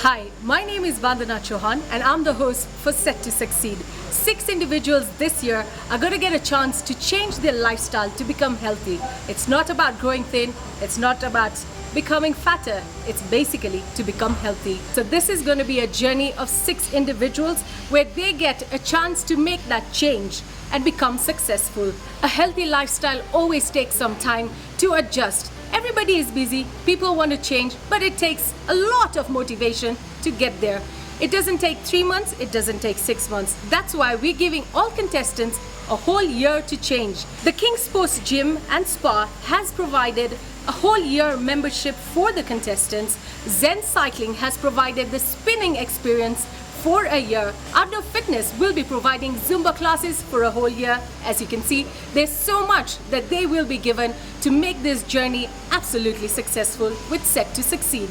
Hi, my name is Vandana Chauhan and I'm the host for Set to Succeed. 6 individuals this year are going to get a chance to change their lifestyle to become healthy. It's not about growing thin, it's not about becoming fatter, it's basically to become healthy. So this is going to be a journey of 6 individuals where they get a chance to make that change and become successful. A healthy lifestyle always takes some time to adjust. Everybody is busy, people want to change, but it takes a lot of motivation to get there. It doesn't take 3 months, it doesn't take 6 months. That's why we're giving all contestants a whole year to change. The King's Sports Gym and Spa has provided a whole year membership for the contestants. Zen Cycling has provided the spinning experience for a year. Outdoor Fitness will be providing Zumba classes for a whole year. As you can see, there's so much that they will be given to make this journey absolutely successful with Set to Succeed.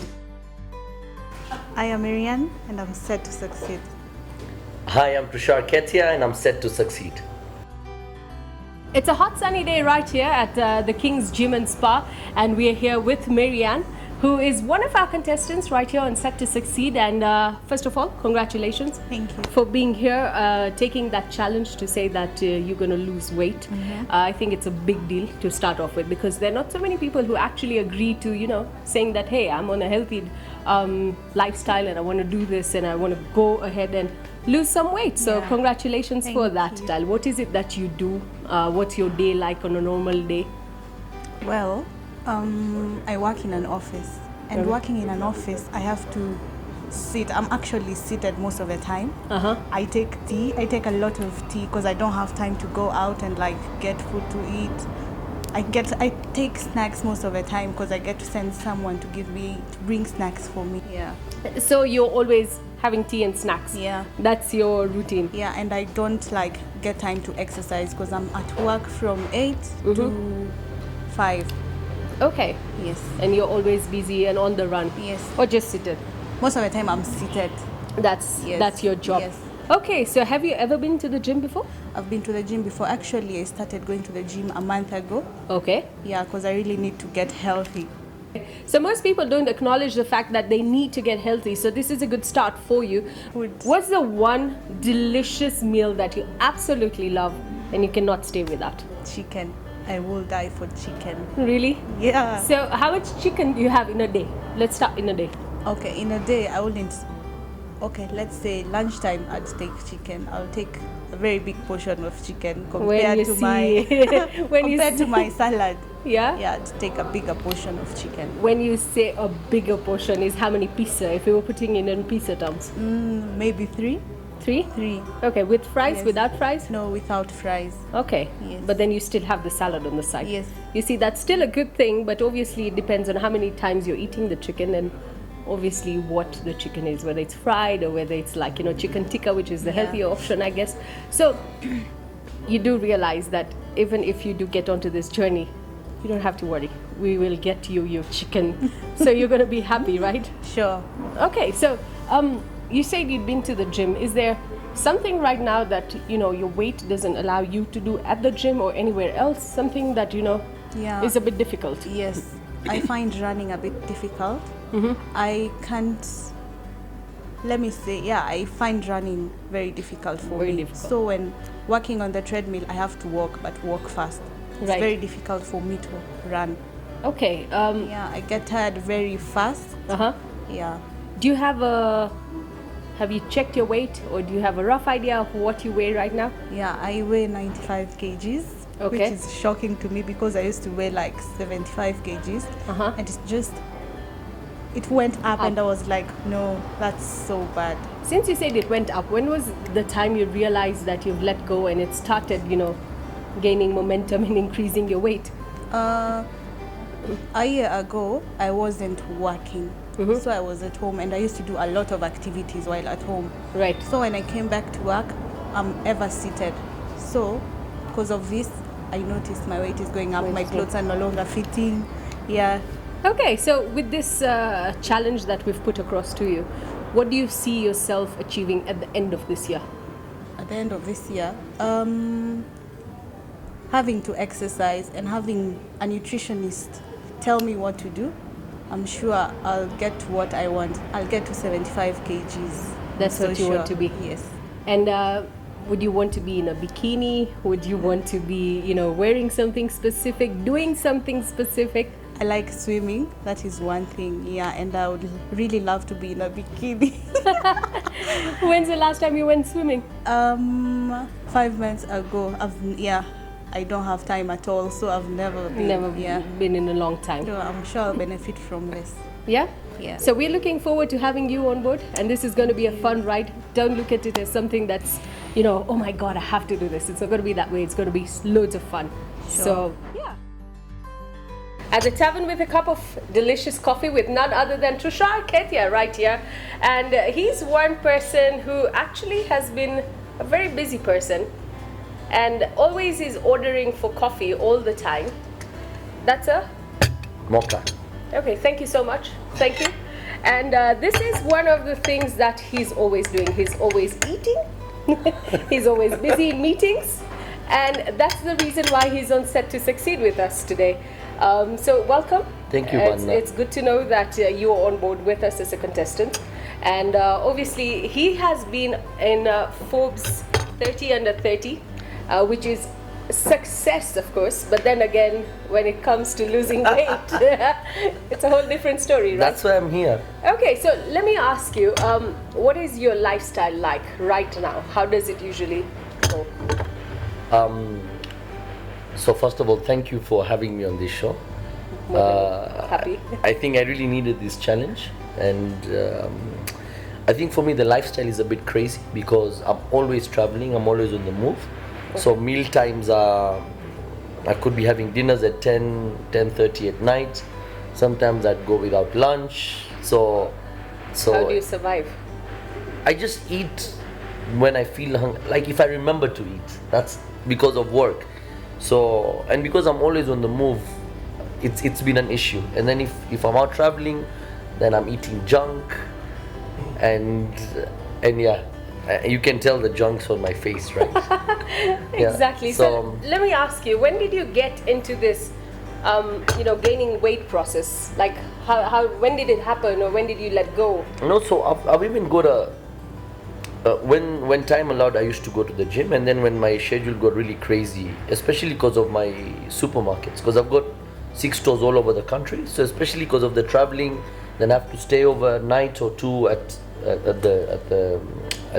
I am Maryanne and I'm set to succeed. Hi, I'm Trushar and I'm set to succeed. It's a hot sunny day right here at the King's Gym and Spa, and we are here with Maryanne, who is one of our contestants right here on Set to Succeed. And first of all, congratulations. Thank you. For being here, taking that challenge to say that you're going to lose weight. Mm-hmm. I think it's a big deal to start off with, because there are not so many people who actually agree to, saying that, hey, I'm on a healthy lifestyle and I want to do this and I want to go ahead and lose some weight. So Yeah. congratulations for that, you. Tal. What is it that you do? What's your day like on a normal day? Well, I work in an office, and Okay. working in an office, I have to sit. I'm actually seated most of the time. Uh-huh. I take tea. I take a lot of tea because I don't have time to go out and get food to eat. I take snacks most of the time because I get to send someone to bring snacks for me. Yeah. So you're always having tea and snacks? Yeah. That's your routine? Yeah, and I don't get time to exercise because I'm at work from 8 to 5. Okay. Yes. And you're always busy and on the run? Yes. Or just seated? Most of the time I'm seated. That's your job? Yes. Okay, so have you ever been to the gym before? I've been to the gym before. Actually, I started going to the gym a month ago. Okay. Yeah, because I really need to get healthy. So most people don't acknowledge the fact that they need to get healthy. So this is a good start for you. Food. What's the one delicious meal that you absolutely love and you cannot stay without? Chicken. I will die for chicken. Really? Yeah. So how much chicken do you have in a day? Let's start in a day. Okay, in a day I wouldn't. Okay, let's say lunchtime I'd take chicken. I'll take a very big portion of chicken compared to my salad. Yeah? Yeah, I'd take a bigger portion of chicken. When you say a bigger portion, is how many pizza? If you were putting it in pizza terms? Maybe 3. 3? 3. Okay, with fries, Yes. without fries? No, without fries. Okay. Yes. But then you still have the salad on the side. Yes. You see, that's still a good thing, but obviously it depends on how many times you're eating the chicken and obviously what the chicken is, whether it's fried or whether it's chicken tikka, which is the Yeah. healthier option, I guess. So you do realize that even if you do get onto this journey, you don't have to worry. We will get you your chicken. So you're going to be happy, right? Sure. Okay, so you said you'd been to the gym. Is there something right now that your weight doesn't allow you to do at the gym or anywhere else? Something that Yeah. is a bit difficult? Yes, I find running a bit difficult. Mm-hmm. I can't. Let me say, yeah, I find running very difficult for Very me. difficult. So when working on the treadmill, I have to walk, but walk fast. It's Right. very difficult for me to run. Okay. Yeah, I get tired very fast. Uh-huh. Yeah. Do you have you checked your weight, or do you have a rough idea of what you weigh right now? Yeah, I weigh 95 kgs, Okay. which is shocking to me because I used to weigh 75 kgs. Uh-huh. And it went up, Up. and I was like, no, that's so bad. Since you said it went up, when was the time you realized that you've let go and it started, gaining momentum and increasing your weight? A year ago, I wasn't working. Mhm. So I was at home, and I used to do a lot of activities while at home. Right. So when I came back to work, I'm ever seated. So because of this, I noticed my weight is going up. Weight My is clothes are no longer fitting. Yeah. Okay, so with this challenge that we've put across to you, what do you see yourself achieving at the end of this year? At the end of this year, having to exercise and having a nutritionist tell me what to do I'm sure I'll get to what I want. I'll get to 75 kgs. That's I'm what so you want to be. Yes. And would you want to be in a bikini? Would you want to be, wearing something specific, doing something specific? I like swimming. That is one thing. Yeah, and I would really love to be in a bikini. When's the last time you went swimming? 5 months ago. I don't have time at all, so I've never Been in a long time. So I'm sure I'll benefit from this. Yeah? Yeah. So we're looking forward to having you on board, and this is going to be a fun ride. Don't look at it as something that's, oh my God, I have to do this. It's not going to be that way. It's going to be loads of fun. Sure. So, yeah. At the tavern with a cup of delicious coffee with none other than Trushar Ketia right here. And he's one person who actually has been a very busy person and always is ordering for coffee all the time. That's a Mocha. Okay, thank you so much. Thank you. And this is one of the things that he's always doing. He's always eating. He's always busy in meetings. And that's the reason why he's on Set to Succeed with us today. So welcome. Thank you, It's good to know that you're on board with us as a contestant. And obviously, he has been in Forbes 30 under 30, which is success, of course, but then again, when it comes to losing weight, it's a whole different story, right? That's why I'm here. Okay, so let me ask you, what is your lifestyle like right now? How does it usually go? So first of all, thank you for having me on this show. Happy. I think I really needed this challenge, and I think for me the lifestyle is a bit crazy because I'm always traveling, I'm always on the move. So meal times are, I could be having dinners at 10:30 at night. Sometimes I'd go without lunch. So How do you survive? I just eat when I feel hungry. Like if I remember to eat, that's because of work. So, and because I'm always on the move, it's been an issue. And then if I'm out traveling, then I'm eating junk, and yeah. You can tell the junk's on my face, right? Exactly. Yeah. So let me ask you, when did you get into this, gaining weight process? Like, when did it happen, or when did you let go? No, so I've even got when time allowed, I used to go to the gym, and then when my schedule got really crazy, especially because of my supermarkets, because I've got 6 stores all over the country. So especially because of the traveling, then I have to stay over a night or two at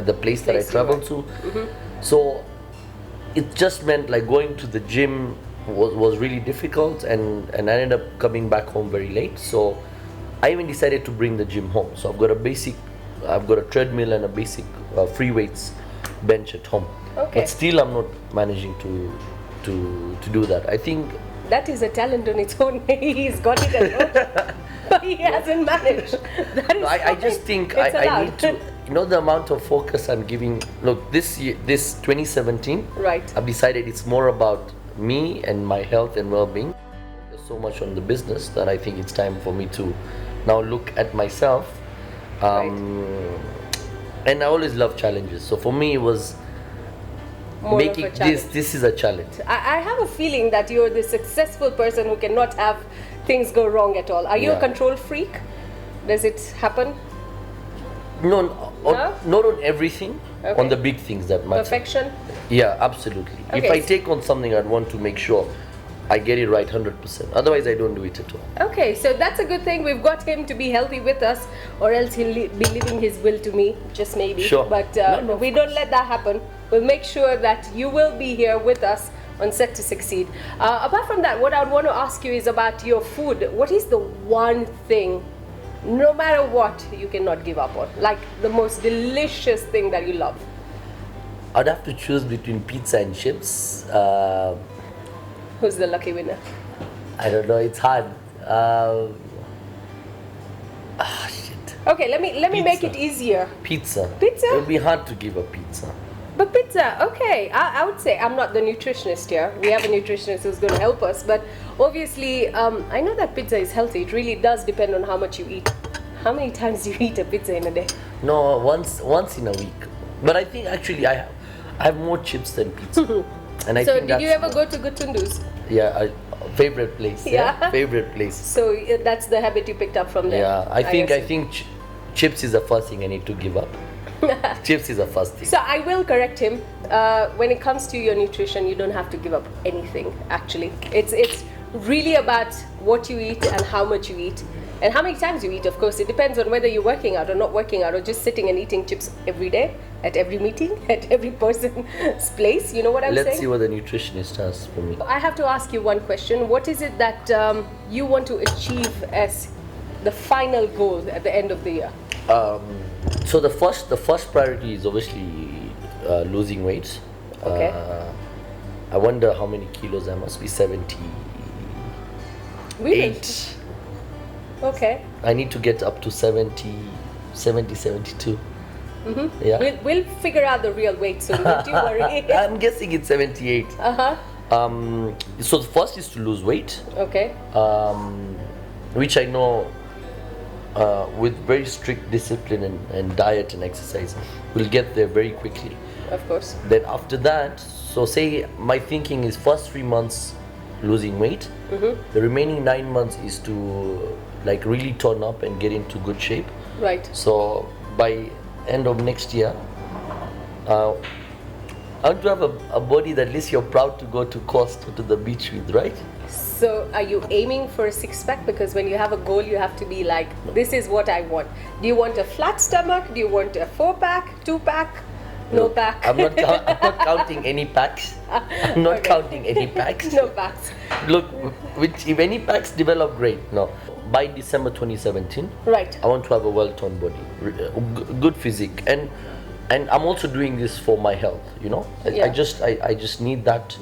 the place that I travel to. Mm-hmm. So it just meant like going to the gym was really difficult, and I ended up coming back home very late. So I even decided to bring the gym home. So I've got a treadmill and a basic free weights bench at home. Okay. But still I'm not managing to do that. I think that is a talent on its own. He's got it at home. But he hasn't managed. That is I just think I need to, the amount of focus I'm giving. Look, this year, this 2017, right, I've decided it's more about me and my health and well-being. There's so much on the business that I think it's time for me to now look at myself. Right. And I always love challenges. So for me, it was more making this is a challenge. I have a feeling that you're the successful person who cannot have things go wrong at all. Are you a control freak? Does it happen? No, not on everything. Okay. On the big things that matter. Perfection? Yeah, absolutely. Okay. If I take on something, I'd want to make sure I get it right 100%. Otherwise, I don't do it at all. Okay, so that's a good thing. We've got him to be healthy with us, or else he'll be leaving his will to me, just maybe. Sure. But we don't let that happen. We'll make sure that you will be here with us on Set to Succeed. Apart from that, what I would want to ask you is about your food. What is the one thing, no matter what, you cannot give up on? Like the most delicious thing that you love? I'd have to choose between pizza and chips. Who's the lucky winner? I don't know, it's hard. Shit. Okay, let me make Pizza. it easier. Pizza. Pizza? It would be hard to give a pizza. But pizza, okay. I would say I'm not the nutritionist here. We have a nutritionist who's going to help us. But obviously, I know that pizza is healthy. It really does depend on how much you eat. How many times do you eat a pizza in a day? No, once in a week. But I think actually I have more chips than pizza. And I So think did you that's ever go to Gutundu's? Yeah, Favorite place. Yeah. Favorite place. So that's the habit you picked up from there. Yeah, I think assume. chips is the first thing I need to give up. Chips is the first thing. So I will correct him. When it comes to your nutrition, you don't have to give up anything. Actually, it's really about what you eat and how much you eat and how many times you eat. Of course, it depends on whether you're working out or not working out, or just sitting and eating chips every day at every meeting, at every person's place. You know what I'm saying? Let's see what the nutritionist has for me. I have to ask you one question. What is it that you want to achieve as the final goal at the end of the year? So the first priority is obviously losing weight. Okay. I wonder how many kilos I must be. 78. Really? Okay. I need to get up to 70, 72. Mm-hmm. Yeah. We'll figure out the real weight soon. Don't you worry. I'm guessing it's 78. Uh-huh. So the first is to lose weight, Okay. which I know with very strict discipline and diet and exercise, we'll get there very quickly. Of course. Then after that, so say my thinking is first 3 months losing weight. Mm-hmm. The remaining 9 months is to like really turn up and get into good shape. Right. So by end of next year, I want to have a body that at least you're proud to go to coast or to the beach with, right? So are you aiming for a six-pack? Because when you have a goal, you have to be like, this is what I want. Do you want a flat stomach? Do you want a 4-pack, 2-pack? No pack. I'm not counting any packs. I'm not Okay. counting any packs. No packs. Look, if any packs develop, great. No, by December 2017, Right. I want to have a well-toned body, good physique, and I'm also doing this for my health. You know, Yeah. I just need that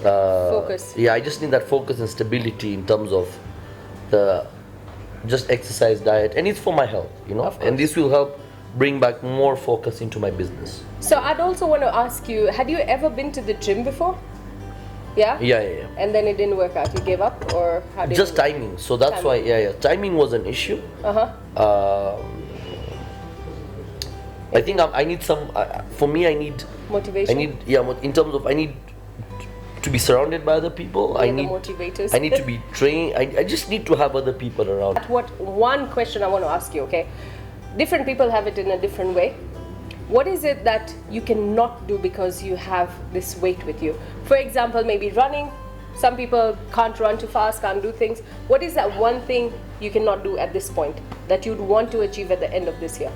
Focus. Yeah, I just need that focus and stability in terms of the just exercise, diet, and it's for my health. You know, Of course. and this will help bring back more focus into my business. So I'd also want to ask you, had you ever been to the gym before? Yeah? Yeah. And then it didn't work out. You gave up, or how did Just it timing. So that's why, timing was an issue. Uh-huh. I think I need some. For me, I need Motivation? in terms of I need to be surrounded by other people. I the need motivators. I need to be trained. I just need to have other people around. What one question I want to ask you, okay? Different people have it in a different way. What is it that you cannot do because you have this weight with you? For example, maybe running. Some people can't run too fast, can't do things. What is that one thing you cannot do at this point that you'd want to achieve at the end of this year?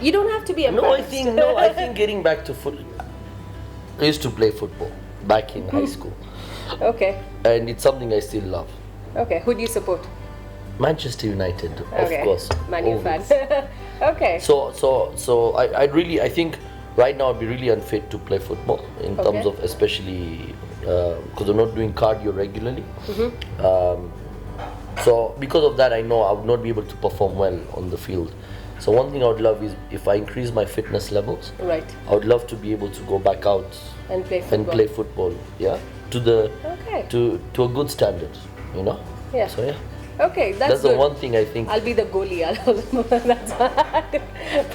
You don't have to be embarrassed. I think getting back to foot. I used to play football back in high school, Okay. and it's something I still love. Okay. Who do you support? Manchester United, Okay. of course. Man U fan. always. Okay. So I think right now I'd be really unfit to play football in Okay. terms of especially because I'm not doing cardio regularly. So because of that, I know I would not be able to perform well on the field. So one thing I would love is if I increase my fitness levels, Right. I would love to be able to go back out And play football. and play football. Yeah, to the Okay. to a good standard. You know. Yeah. So yeah, Okay, that's the good. one thing I think. I'll be the goalie. That's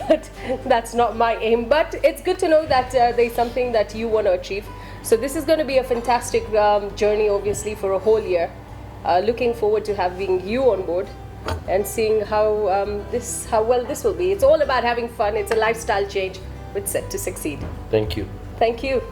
but that's not my aim. But it's good to know that there's something that you want to achieve. So this is going to be a fantastic journey, obviously, for a whole year. Looking forward to having you on board and seeing how well this will be. It's all about having fun. It's a lifestyle change with Set to Succeed. Thank you. Thank you.